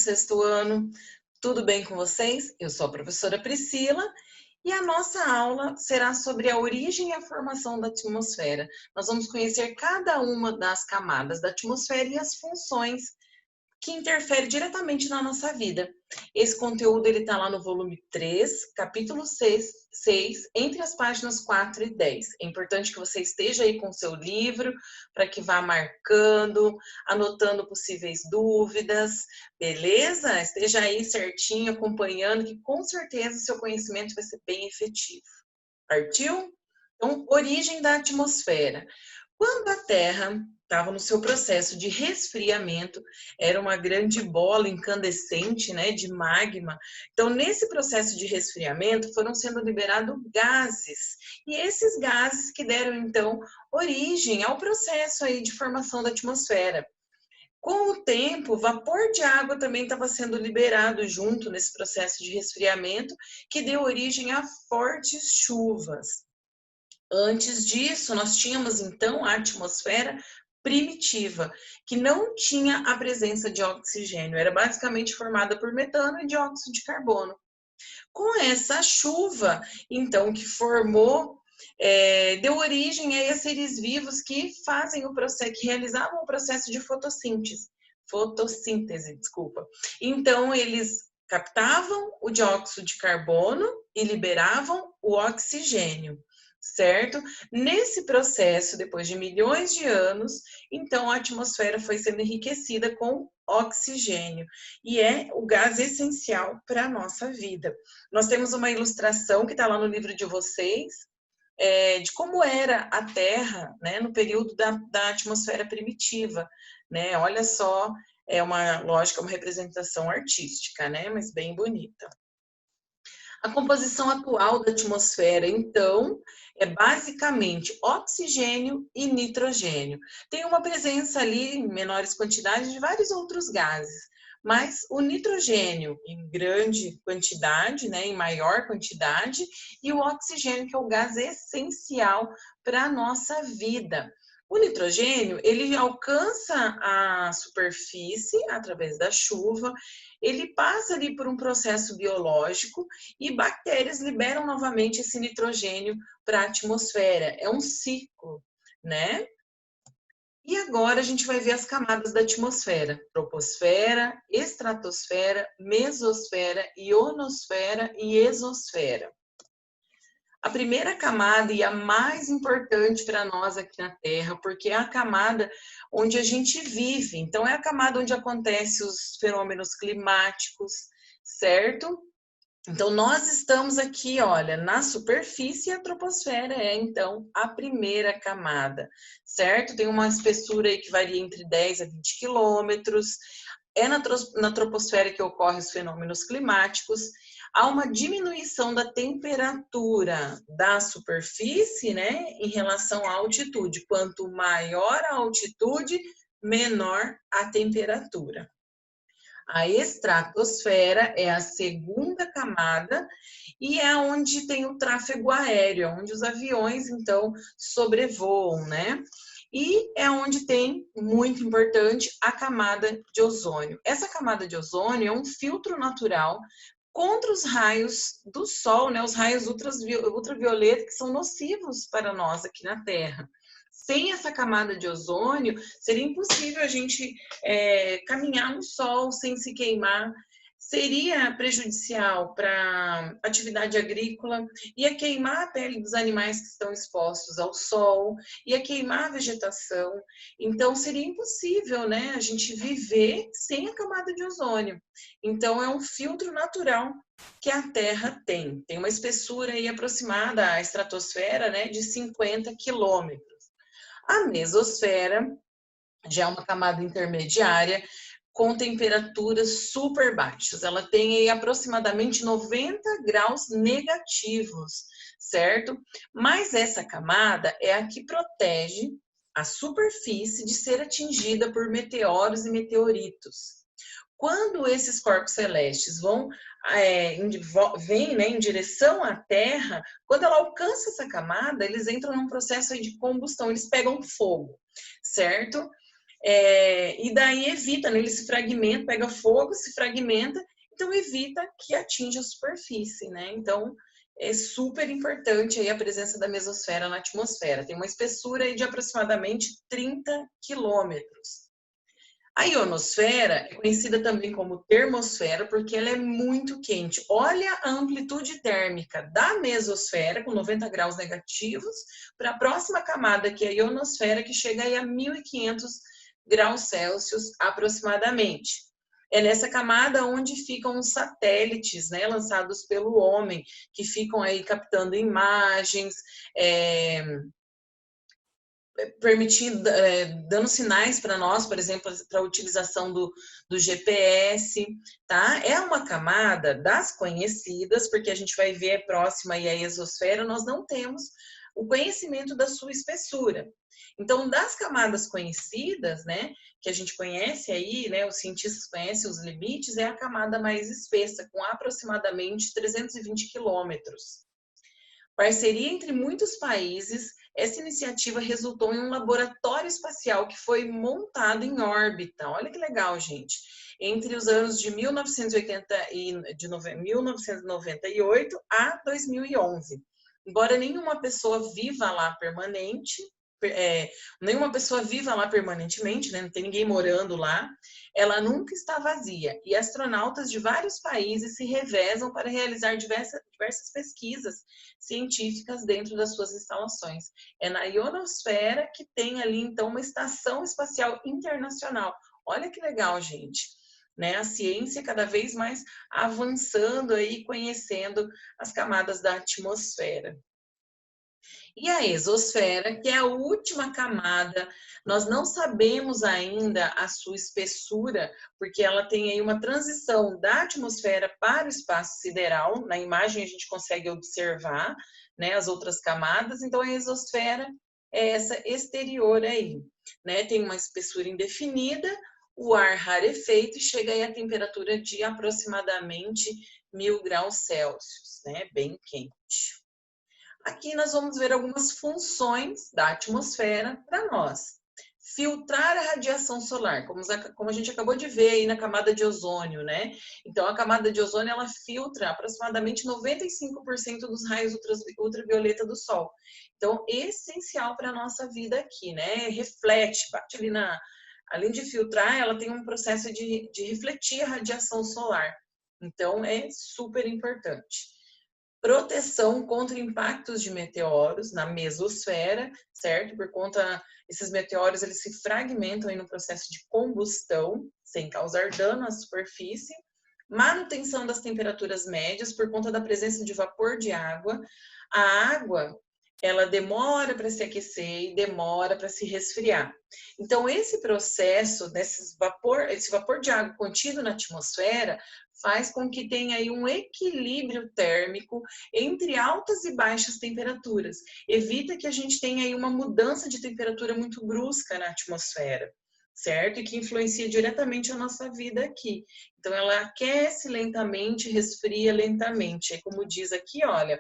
sexto ano. Tudo bem com vocês? Eu sou a professora Priscila e a nossa aula será sobre a origem e a formação da atmosfera. Nós vamos conhecer cada uma das camadas da atmosfera e as funções que interfere diretamente na nossa vida. Esse conteúdo está lá no volume 3, capítulo 6, entre as páginas 4 e 10. É importante que você esteja aí com o seu livro, para que vá marcando, anotando possíveis dúvidas, beleza? Esteja aí certinho, acompanhando, que com certeza o seu conhecimento vai ser bem efetivo. Partiu? Então, origem da atmosfera. Quando a Terra estava no seu processo de resfriamento, era uma grande bola incandescente, né, de magma. Então, nesse processo de resfriamento, foram sendo liberados gases. E esses gases que deram, então, origem ao processo aí de formação da atmosfera. Com o tempo, vapor de água também estava sendo liberado junto nesse processo de resfriamento, que deu origem a fortes chuvas. Antes disso, nós tínhamos então a atmosfera primitiva, que não tinha a presença de oxigênio, era basicamente formada por metano e dióxido de carbono. Com essa chuva, então, que formou, deu origem a seres vivos que fazem o processo, que realizavam o processo de fotossíntese, desculpa. Então, eles captavam o dióxido de carbono e liberavam o oxigênio. Certo? Nesse processo, depois de milhões de anos, então a atmosfera foi sendo enriquecida com oxigênio e é o gás essencial para a nossa vida. Nós temos uma ilustração que está lá no livro de vocês, de como era a Terra, né, no período da atmosfera primitiva, né? Olha só, é uma lógica, uma representação artística, né, mas bem bonita. A composição atual da atmosfera, então, é basicamente oxigênio e nitrogênio. Tem uma presença ali, em menores quantidades, de vários outros gases, mas o nitrogênio em grande quantidade, né, em maior quantidade, e o oxigênio, que é o gás essencial para a nossa vida. O nitrogênio, ele alcança a superfície através da chuva, ele passa ali por um processo biológico e bactérias liberam novamente esse nitrogênio para a atmosfera. É um ciclo, né? E agora a gente vai ver as camadas da atmosfera: troposfera, estratosfera, mesosfera, ionosfera e exosfera. A primeira camada e a mais importante para nós aqui na Terra, porque é a camada onde a gente vive. Então, é a camada onde acontecem os fenômenos climáticos, certo? Então, nós estamos aqui, olha, na superfície, e a troposfera é, então, a primeira camada, certo? Tem uma espessura aí que varia entre 10 a 20 quilômetros. É na troposfera que ocorrem os fenômenos climáticos. Há uma diminuição da temperatura da superfície, né, em relação à altitude. Quanto maior a altitude, menor a temperatura. A estratosfera é a segunda camada e é onde tem o tráfego aéreo, onde os aviões, então, sobrevoam, né? E é onde tem, muito importante, a camada de ozônio. Essa camada de ozônio é um filtro natural contra os raios do Sol, né? Os raios ultravioleta que são nocivos para nós aqui na Terra. Sem essa camada de ozônio, seria impossível a gente caminhar no sol sem se queimar, seria prejudicial para a atividade agrícola, ia queimar a pele dos animais que estão expostos ao sol, ia queimar a vegetação, então seria impossível, né, a gente viver sem a camada de ozônio. Então é um filtro natural que a Terra tem uma espessura aí aproximada à estratosfera, né, de 50 quilômetros. A mesosfera já é uma camada intermediária com temperaturas super baixas. Ela tem aí aproximadamente 90 graus negativos, certo? Mas essa camada é a que protege a superfície de ser atingida por meteoros e meteoritos. Quando esses corpos celestes vêm, né, em direção à Terra, quando ela alcança essa camada, eles entram num processo de combustão, eles pegam fogo, certo? E daí evita, né? Ele se fragmenta, pega fogo, se fragmenta, então evita que atinja a superfície, né? Então é super importante aí a presença da mesosfera na atmosfera. Tem uma espessura aí de aproximadamente 30 quilômetros. A ionosfera é conhecida também como termosfera porque ela é muito quente. Olha a amplitude térmica da mesosfera, com 90 graus negativos, para a próxima camada, que é a ionosfera, que chega aí a 1.500 graus Celsius aproximadamente. É nessa camada onde ficam os satélites, né, lançados pelo homem, que ficam aí captando imagens, permitindo, dando sinais para nós, por exemplo, para a utilização do GPS, tá? É uma camada das conhecidas, porque a gente vai ver próxima aí a exosfera, nós não temos o conhecimento da sua espessura. Então, das camadas conhecidas, né, que a gente conhece aí, né, os cientistas conhecem os limites, é a camada mais espessa, com aproximadamente 320 quilômetros. Parceria entre muitos países, essa iniciativa resultou em um laboratório espacial que foi montado em órbita. Olha que legal, gente. Entre os anos de 1998 a 2011. Embora nenhuma pessoa viva lá permanentemente, né? Não tem ninguém morando lá, ela nunca está vazia. E astronautas de vários países se revezam para realizar diversas pesquisas científicas dentro das suas instalações. É na ionosfera que tem ali, então, uma estação espacial internacional. Olha que legal, gente. Né? A ciência cada vez mais avançando aí, conhecendo as camadas da atmosfera. E a exosfera, que é a última camada, nós não sabemos ainda a sua espessura, porque ela tem aí uma transição da atmosfera para o espaço sideral. Na imagem a gente consegue observar, né, as outras camadas. Então a exosfera é essa exterior aí, né? Tem uma espessura indefinida, o ar rarefeito e chega aí a temperatura de aproximadamente 1.000 graus Celsius, né? Bem quente. Aqui nós vamos ver algumas funções da atmosfera para nós. Filtrar a radiação solar, como a gente acabou de ver aí na camada de ozônio, né? Então, a camada de ozônio, ela filtra aproximadamente 95% dos raios ultravioleta do Sol. Então, essencial para a nossa vida aqui, né? Reflete, bate ali além de filtrar, ela tem um processo de refletir a radiação solar. Então, é super importante. Proteção contra impactos de meteoros na mesosfera, certo? Por conta, esses meteoros, eles se fragmentam aí no processo de combustão, sem causar dano à superfície. Manutenção das temperaturas médias por conta da presença de vapor de água. A água, ela demora para se aquecer e demora para se resfriar. Então, esse processo, esse vapor de água contido na atmosfera, faz com que tenha aí um equilíbrio térmico entre altas e baixas temperaturas. Evita que a gente tenha aí uma mudança de temperatura muito brusca na atmosfera, certo? E que influencia diretamente a nossa vida aqui. Então, ela aquece lentamente, resfria lentamente. É como diz aqui, olha,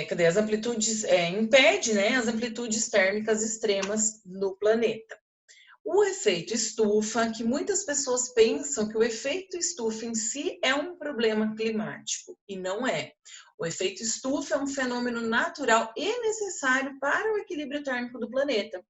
cadê as amplitudes? Impede, né, as amplitudes térmicas extremas no planeta. O efeito estufa, que muitas pessoas pensam que o efeito estufa em si é um problema climático, e não é. O efeito estufa é um fenômeno natural e necessário para o equilíbrio térmico do planeta.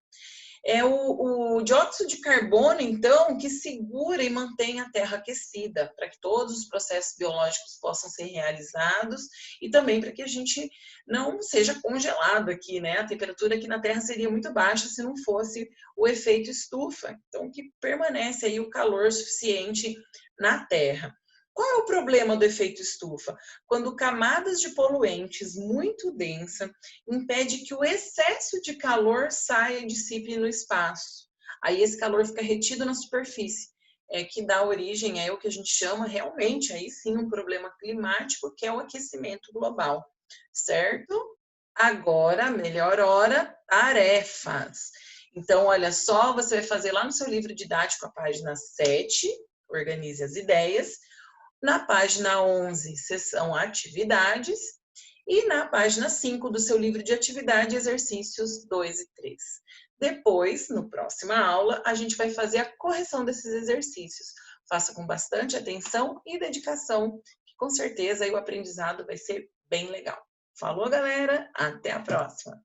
É o dióxido de carbono, então, que segura e mantém a Terra aquecida, para que todos os processos biológicos possam ser realizados e também para que a gente não seja congelado aqui, né? A temperatura aqui na Terra seria muito baixa se não fosse o efeito estufa, então que permanece aí o calor suficiente na Terra. Qual é o problema do efeito estufa? Quando camadas de poluentes muito densa impede que o excesso de calor saia e dissipe no espaço. Aí esse calor fica retido na superfície, que dá origem a o que a gente chama realmente, aí sim, um problema climático, que é o aquecimento global, certo? Agora, melhor hora, tarefas. Então, olha só, você vai fazer lá no seu livro didático, a página 7, organize as ideias. Na página 11, seção atividades. e na página 5 do seu livro de atividade, exercícios 2 e 3. Depois, no próxima aula, a gente vai fazer a correção desses exercícios. Faça com bastante atenção e dedicação, que com certeza aí o aprendizado vai ser bem legal. Falou, galera? Até a próxima!